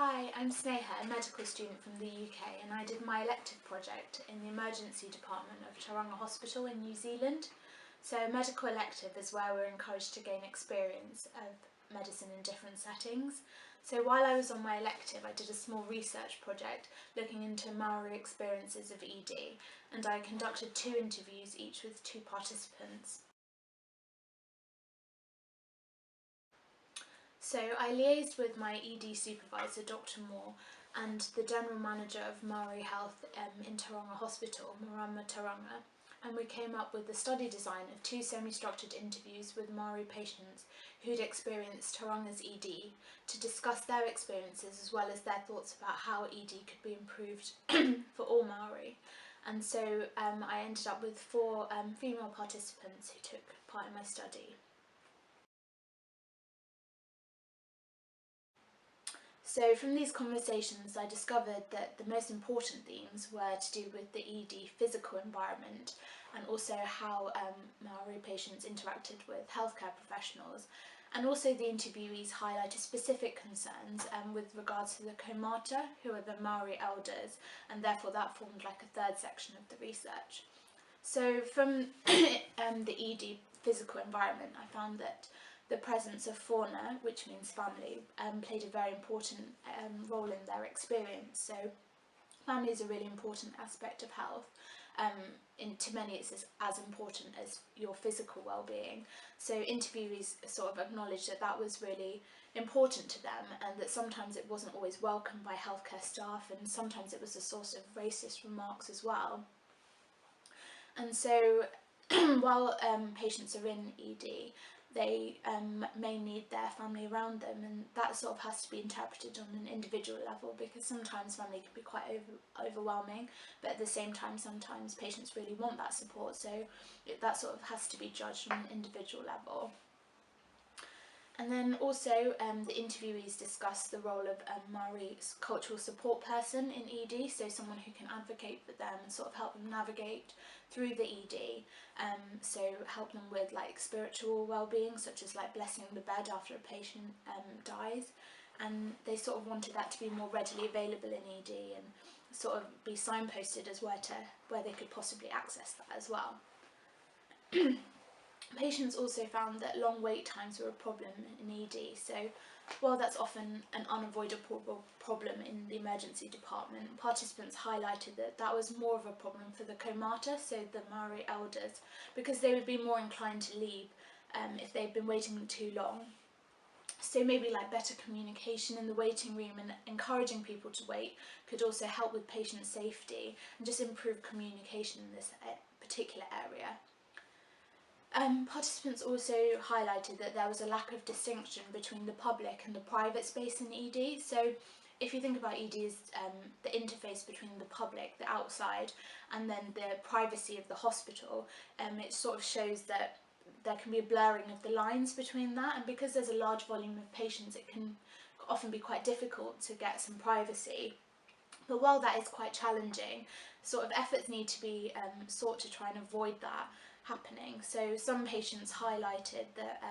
Hi, I'm Sneha, a medical student from the UK, and I did my elective project in the emergency department of Tauranga Hospital in New Zealand. So medical elective is where we're encouraged to gain experience of medicine in different settings. So while I was on my elective, I did a small research project looking into Māori experiences of ED, and I conducted 2 interviews, each with 2 participants. So I liaised with my ED supervisor, Dr. Moore, and the general manager of Māori Health in Tauranga Hospital, Tauranga, and we came up with the study design of 2 semi-structured interviews with Māori patients who'd experienced Tauranga's ED to discuss their experiences as well as their thoughts about how ED could be improved for all Māori. And so I ended up with 4 female participants who took part in my study. So from these conversations I discovered that the most important themes were to do with the ED physical environment and also how Māori patients interacted with healthcare professionals, and also the interviewees highlighted specific concerns with regards to the kaumata, who are the Māori elders, and therefore that formed like a third section of the research. So from the ED physical environment, I found that the presence of fauna, which means family, played a very important role in their experience. So family is a really important aspect of health. To many it's as important as your physical well-being. So interviewees sort of acknowledged that that was really important to them, and that sometimes it wasn't always welcomed by healthcare staff, and sometimes it was a source of racist remarks as well. And so while patients are in ED, they may need their family around them, and that sort of has to be interpreted on an individual level, because sometimes family can be quite overwhelming, but at the same time sometimes patients really want that support, so that sort of has to be judged on an individual level. And then also the interviewees discussed the role of Māori's cultural support person in ED, so someone who can advocate for them and sort of help them navigate through the ED, so help them with like spiritual well-being, such as like blessing the bed after a patient dies, and they sort of wanted that to be more readily available in ED and sort of be signposted as where they could possibly access that as well. Patients also found that long wait times were a problem in ED, so while that's often an unavoidable problem in the emergency department, participants highlighted that that was more of a problem for the kaumata, so the Māori elders, because they would be more inclined to leave if they'd been waiting too long. So maybe like better communication in the waiting room and encouraging people to wait could also help with patient safety and just improve communication in this particular area. Participants also highlighted that there was a lack of distinction between the public and the private space in ED. So if you think about ED as the interface between the public, the outside, and then the privacy of the hospital, it sort of shows that there can be a blurring of the lines between that, and because there's a large volume of patients it can often be quite difficult to get some privacy. But while that is quite challenging, sort of efforts need to be sought to try and avoid that happening. So some patients highlighted that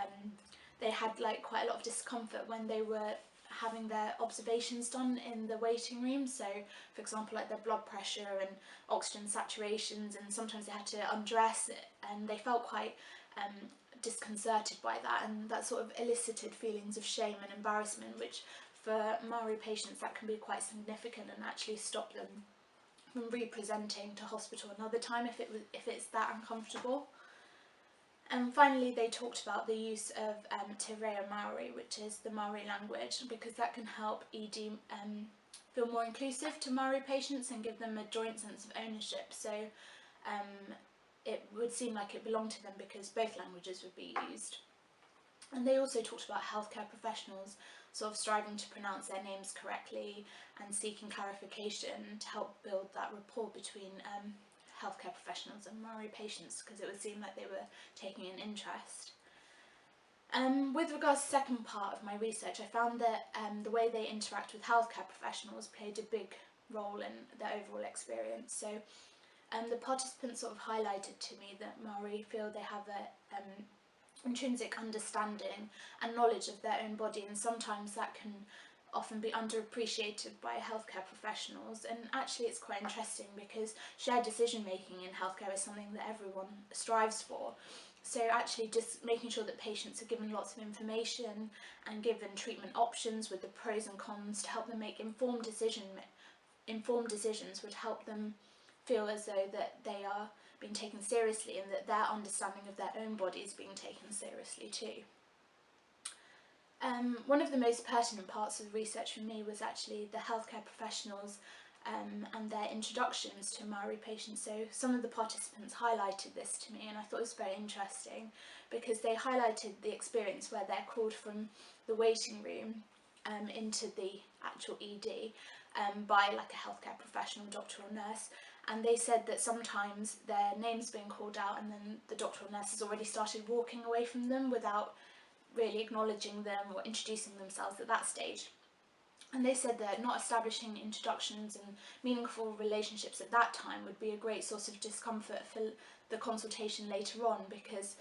they had like quite a lot of discomfort when they were having their observations done in the waiting room, so for example like their blood pressure and oxygen saturations, and sometimes they had to undress it, and they felt quite disconcerted by that, and that sort of elicited feelings of shame and embarrassment, which for Māori patients that can be quite significant and actually stop them from representing to hospital another time if it's that uncomfortable. And finally they talked about the use of Te Reo Māori, which is the Māori language, because that can help ED feel more inclusive to Māori patients and give them a joint sense of ownership. So it would seem like it belonged to them because both languages would be used. And they also talked about healthcare professionals sort of striving to pronounce their names correctly and seeking clarification to help build that rapport between healthcare professionals and Māori patients, because it would seem like they were taking an interest. With regards to the second part of my research, I found that the way they interact with healthcare professionals played a big role in their overall experience. So the participants sort of highlighted to me that Māori feel they have a intrinsic understanding and knowledge of their own body, and sometimes that can often be underappreciated by healthcare professionals, and actually it's quite interesting because shared decision making in healthcare is something that everyone strives for. So actually just making sure that patients are given lots of information and given treatment options with the pros and cons to help them make informed decisions would help them feel as though that they are being taken seriously and that their understanding of their own body is being taken seriously too. One of the most pertinent parts of the research for me was actually the healthcare professionals and their introductions to Maori patients. So some of the participants highlighted this to me, and I thought it was very interesting because they highlighted the experience where they're called from the waiting room into the actual ED by like a healthcare professional, doctor or nurse, and they said that sometimes their name's being called out and then the doctor or nurse has already started walking away from them without really acknowledging them or introducing themselves at that stage. And they said that not establishing introductions and meaningful relationships at that time would be a great source of discomfort for the consultation later on, because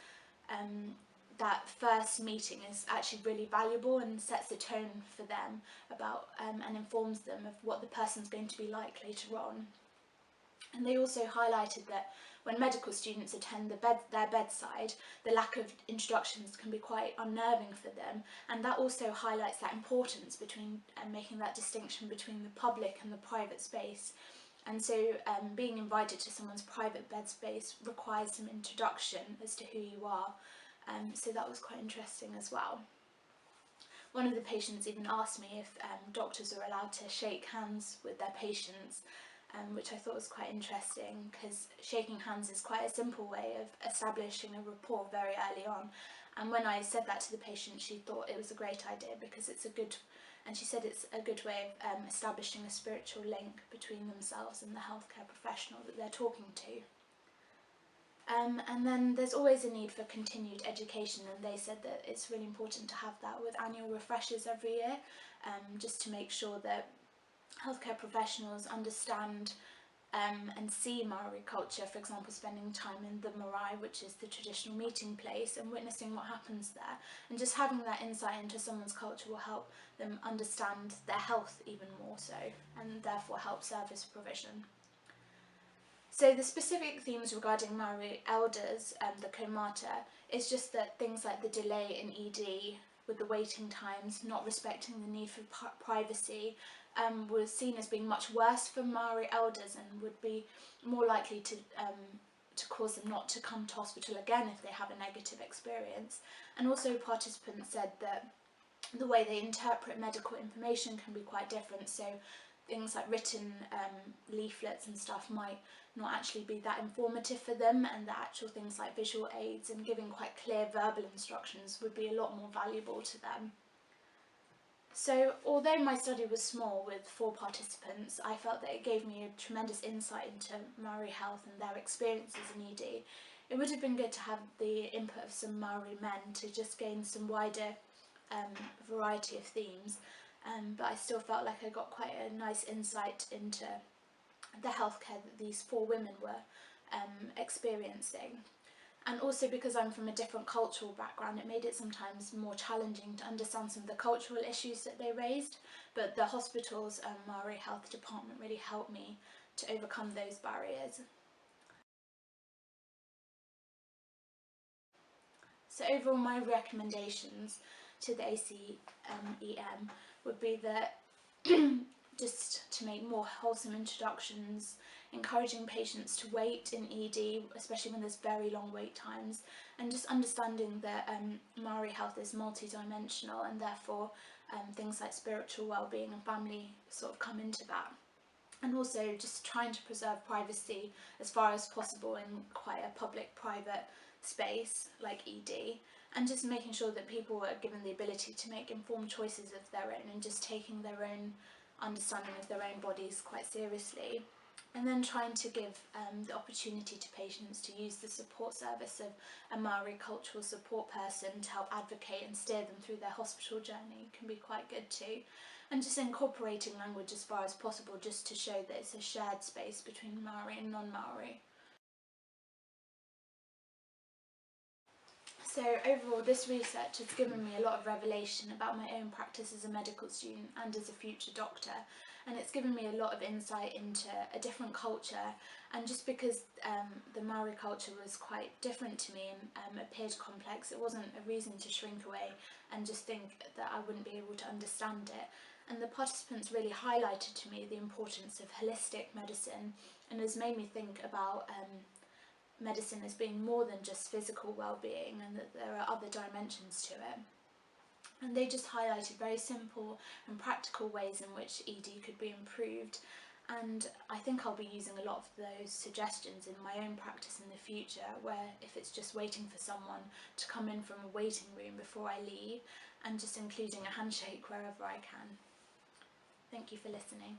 that first meeting is actually really valuable and sets the tone for them about and informs them of what the person's going to be like later on. And they also highlighted that when medical students attend their bedside, the lack of introductions can be quite unnerving for them, and that also highlights that importance between making that distinction between the public and the private space. And so being invited to someone's private bed space requires some introduction as to who you are, so that was quite interesting as well. One of the patients even asked me if doctors are allowed to shake hands with their patients, which I thought was quite interesting, because shaking hands is quite a simple way of establishing a rapport very early on. And when I said that to the patient, she thought it was a great idea because it's a good, and she said it's a good way of establishing a spiritual link between themselves and the healthcare professional that they're talking to. And then there's always a need for continued education, and they said that it's really important to have that with annual refreshers every year, just to make sure that healthcare professionals understand and see Māori culture, for example spending time in the marae, which is the traditional meeting place, and witnessing what happens there, and just having that insight into someone's culture will help them understand their health even more so, and therefore help service provision. So the specific themes regarding Māori elders, the kaumata, is just that things like the delay in ED with the waiting times, not respecting the need for privacy, was seen as being much worse for Māori elders and would be more likely to cause them not to come to hospital again if they have a negative experience. And also participants said that the way they interpret medical information can be quite different, so things like written leaflets and stuff might not actually be that informative for them, and the actual things like visual aids and giving quite clear verbal instructions would be a lot more valuable to them. So although my study was small with 4 participants, I felt that it gave me a tremendous insight into Māori health and their experiences in ED. It would have been good to have the input of some Māori men to just gain some wider variety of themes, but I still felt like I got quite a nice insight into the healthcare that these 4 women were experiencing. And also because I'm from a different cultural background, it made it sometimes more challenging to understand some of the cultural issues that they raised, but the hospital's Māori health department really helped me to overcome those barriers. So overall, my recommendations to the ACEM would be that just to make more wholesome introductions, encouraging patients to wait in ED, especially when there's very long wait times, and just understanding that Māori health is multi-dimensional, and therefore things like spiritual well-being and family sort of come into that. And also just trying to preserve privacy as far as possible in quite a public-private space like ED, and just making sure that people are given the ability to make informed choices of their own and just taking their own understanding of their own bodies quite seriously. And then trying to give the opportunity to patients to use the support service of a Māori cultural support person to help advocate and steer them through their hospital journey can be quite good too. And just incorporating language as far as possible, just to show that it's a shared space between Māori and non-Māori. So overall, this research has given me a lot of revelation about my own practice as a medical student and as a future doctor, and it's given me a lot of insight into a different culture. And just because the Maori culture was quite different to me and appeared complex, it wasn't a reason to shrink away and just think that I wouldn't be able to understand it. And the participants really highlighted to me the importance of holistic medicine, and has made me think about medicine as being more than just physical well-being, and that there are other dimensions to it. And they just highlighted very simple and practical ways in which ED could be improved, and I think I'll be using a lot of those suggestions in my own practice in the future, where if it's just waiting for someone to come in from a waiting room before I leave, and just including a handshake wherever I can. Thank you for listening.